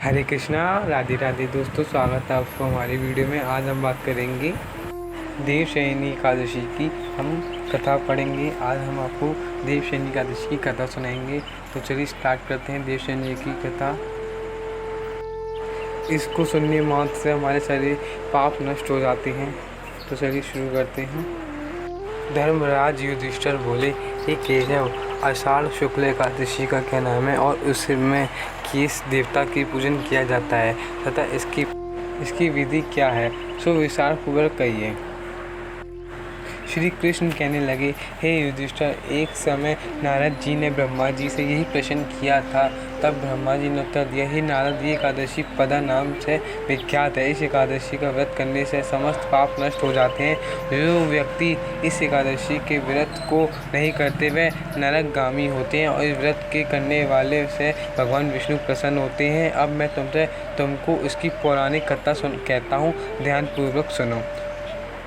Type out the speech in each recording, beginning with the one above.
हरे कृष्णा, राधे राधे। दोस्तों, स्वागत है आपको हमारी वीडियो में। आज हम बात करेंगे देवशयनी एकादशी की। हम कथा पढ़ेंगे। आज हम आपको देवशयनी एकादशी की कथा सुनाएंगे। तो चलिए स्टार्ट करते हैं देवशयनी की कथा। इसको सुनने मात्र से हमारे सारे पाप नष्ट हो जाते हैं। तो चलिए शुरू करते हैं। धर्मराज युधिष्ठिर बोले, हे केशव, आषाढ़ शुक्ल एकादशी का क्या नाम है और उसमें किस देवता की पूजन किया जाता है तथा इसकी विधि क्या है, सो विस्तार पूर्वक कहिए। श्री कृष्ण कहने लगे, हे युधिष्ठिर, एक समय नारद जी ने ब्रह्मा जी से यही प्रश्न किया था। तब ब्रह्मा जी ने उत्तर दिया, हे नारद, ये एकादशी पदा नाम से विख्यात है। इस एकादशी का व्रत करने से समस्त पाप नष्ट हो जाते हैं। जो व्यक्ति इस एकादशी के व्रत को नहीं करते वे नरकगामी होते हैं और इस व्रत के करने वाले से भगवान विष्णु प्रसन्न होते हैं। अब मैं तुमको इसकी पौराणिक कथा कहता हूँ, ध्यानपूर्वक सुनो।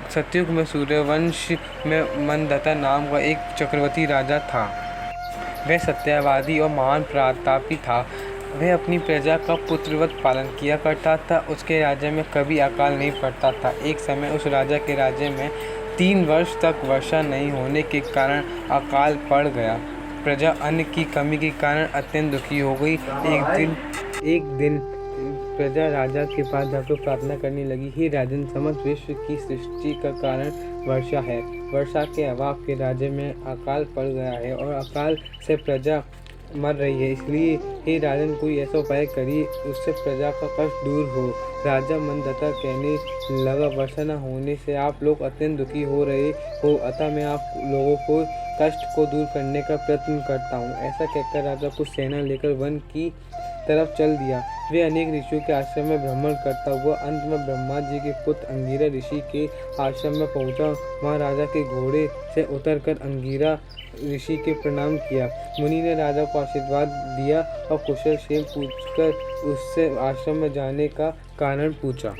सतयुग में सूर्यवंश में मंदता नाम का एक चक्रवर्ती राजा था। वह सत्यवादी और महान प्रतापी था। वह अपनी प्रजा का पुत्रवत पालन किया करता था। उसके राज्य में कभी अकाल नहीं पड़ता था। एक समय उस राजा के राज्य में 3 वर्ष तक वर्षा नहीं होने के कारण अकाल पड़ गया। प्रजा अन्न की कमी के कारण अत्यंत दुखी हो गई। एक दिन प्रजा राजा के पास जाकर प्रार्थना करने लगी, हे राजन, समस्त विश्व की सृष्टि का कारण वर्षा है। वर्षा के अभाव के राज्य में अकाल पड़ गया है और अकाल से प्रजा मर रही है। इसलिए हे राजन, कोई ऐसा उपाय करिए उससे प्रजा का कष्ट दूर हो। राजा मंदता कहने लगा, वर्षा न होने से आप लोग अत्यंत दुखी हो रहे हो, अतः मैं आप लोगों को कष्ट को दूर करने का प्रयत्न करता हूँ। ऐसा कहकर राजा कुछ सेना लेकर वन की तरफ चल दिया। वे अनेक ऋषियों के आश्रम में भ्रमण करता हुआ अंत में ब्रह्मा जी के पुत्र अंगिरा ऋषि के आश्रम में पहुंचा। वहां राजा के घोड़े से उतरकर अंगिरा ऋषि के प्रणाम किया। मुनि ने राजा को आशीर्वाद दिया और कुशल क्षेम पूछकर उससे आश्रम में जाने का कारण पूछा।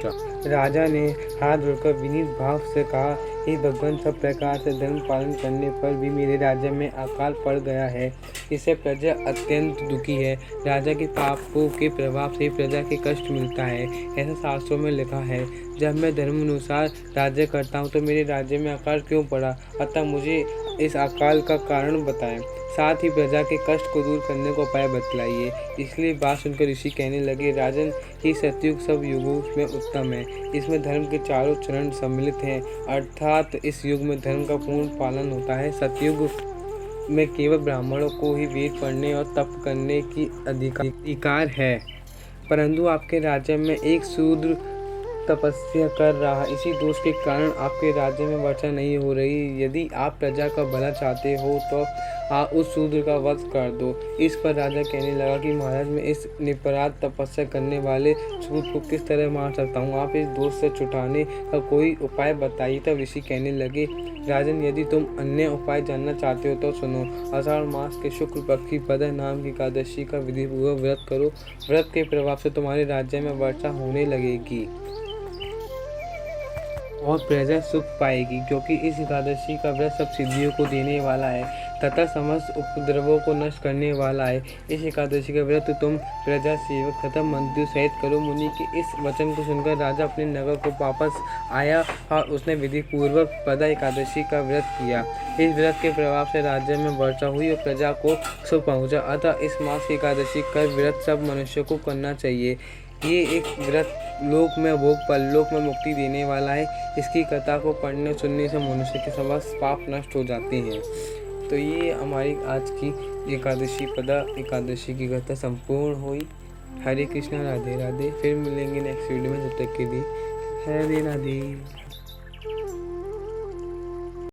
राजा ने हाथ जोड़कर विनीत भाव से कहा, हे भगवान, सब प्रकार से धर्म पालन करने पर भी मेरे राज्य में अकाल पड़ गया है। इससे प्रजा अत्यंत दुखी है। राजा के पापों के प्रभाव से प्रजा के कष्ट मिलता है। ऐसा शास्त्रों में लिखा है। जब मैं धर्म अनुसार राज्य करता हूँ तो मेरे राज्य में अकाल क्यों पड़ा, अतः मुझे इस अकाल का कारण बताएं। साथ ही प्रजा के कष्ट को दूर करने को उपाय बतलाइए। इसलिए बात सुनकर ऋषि कहने लगे, राजन, ये सतयुग सब युगों में उत्तम है। इसमें धर्म के चारों चरण सम्मिलित हैं, अर्थात इस युग में धर्म का पूर्ण पालन होता है। सतयुग में केवल ब्राह्मणों को ही वेद पढ़ने और तप करने की अधिकार है, परंतु आपके राज्य में एक शूद्र तपस्या कर रहा। इसी दोष के कारण आपके राज्य में वर्षा नहीं हो रही। यदि आप प्रजा का भला चाहते हो तो आप उस शूद्र का वध कर दो। इस पर राजा कहने लगा कि महाराज, मैं इस निरपराध तपस्या करने वाले शूद्र को किस तरह मार सकता हूँ? आप इस दोष से छुटाने का कोई उपाय बताइए। तब ऋषि कहने लगे, राजन, यदि तुम अन्य उपाय जानना चाहते हो तो सुनो। आषाढ़ मास के शुक्ल पक्ष की पदा नाम की एकादशी का विधिपूर्वक व्रत करो। व्रत के प्रभाव से तुम्हारे राज्य में वर्षा होने लगेगी और प्रजा सुख पाएगी, क्योंकि इस एकादशी का व्रत सब सिद्धियों को देने वाला है तथा समस्त उपद्रवों को नष्ट करने वाला है। इस एकादशी का व्रत तुम प्रजा, सेवक तथा मंत्रियों सहित करो। मुनि के इस वचन को सुनकर राजा अपने नगर को वापस आया और उसने विधि पूर्वक पदा एकादशी का व्रत किया। इस व्रत के प्रभाव से राज्य में वर्षा हुई और प्रजा को सुख पहुँचा। अतः इस मास की एकादशी का व्रत सब मनुष्यों को करना चाहिए। ये एक व्रत लोक में भोग, परलोक में मुक्ति देने वाला है। इसकी कथा को पढ़ने सुनने से मनुष्य के समस्त पाप नष्ट हो जाते हैं। तो ये हमारी आज की एकादशी पदा एकादशी की कथा संपूर्ण हुई। हरे कृष्णा, राधे राधे। फिर मिलेंगे नेक्स्ट वीडियो में। तब तक के लिए हरे राधे।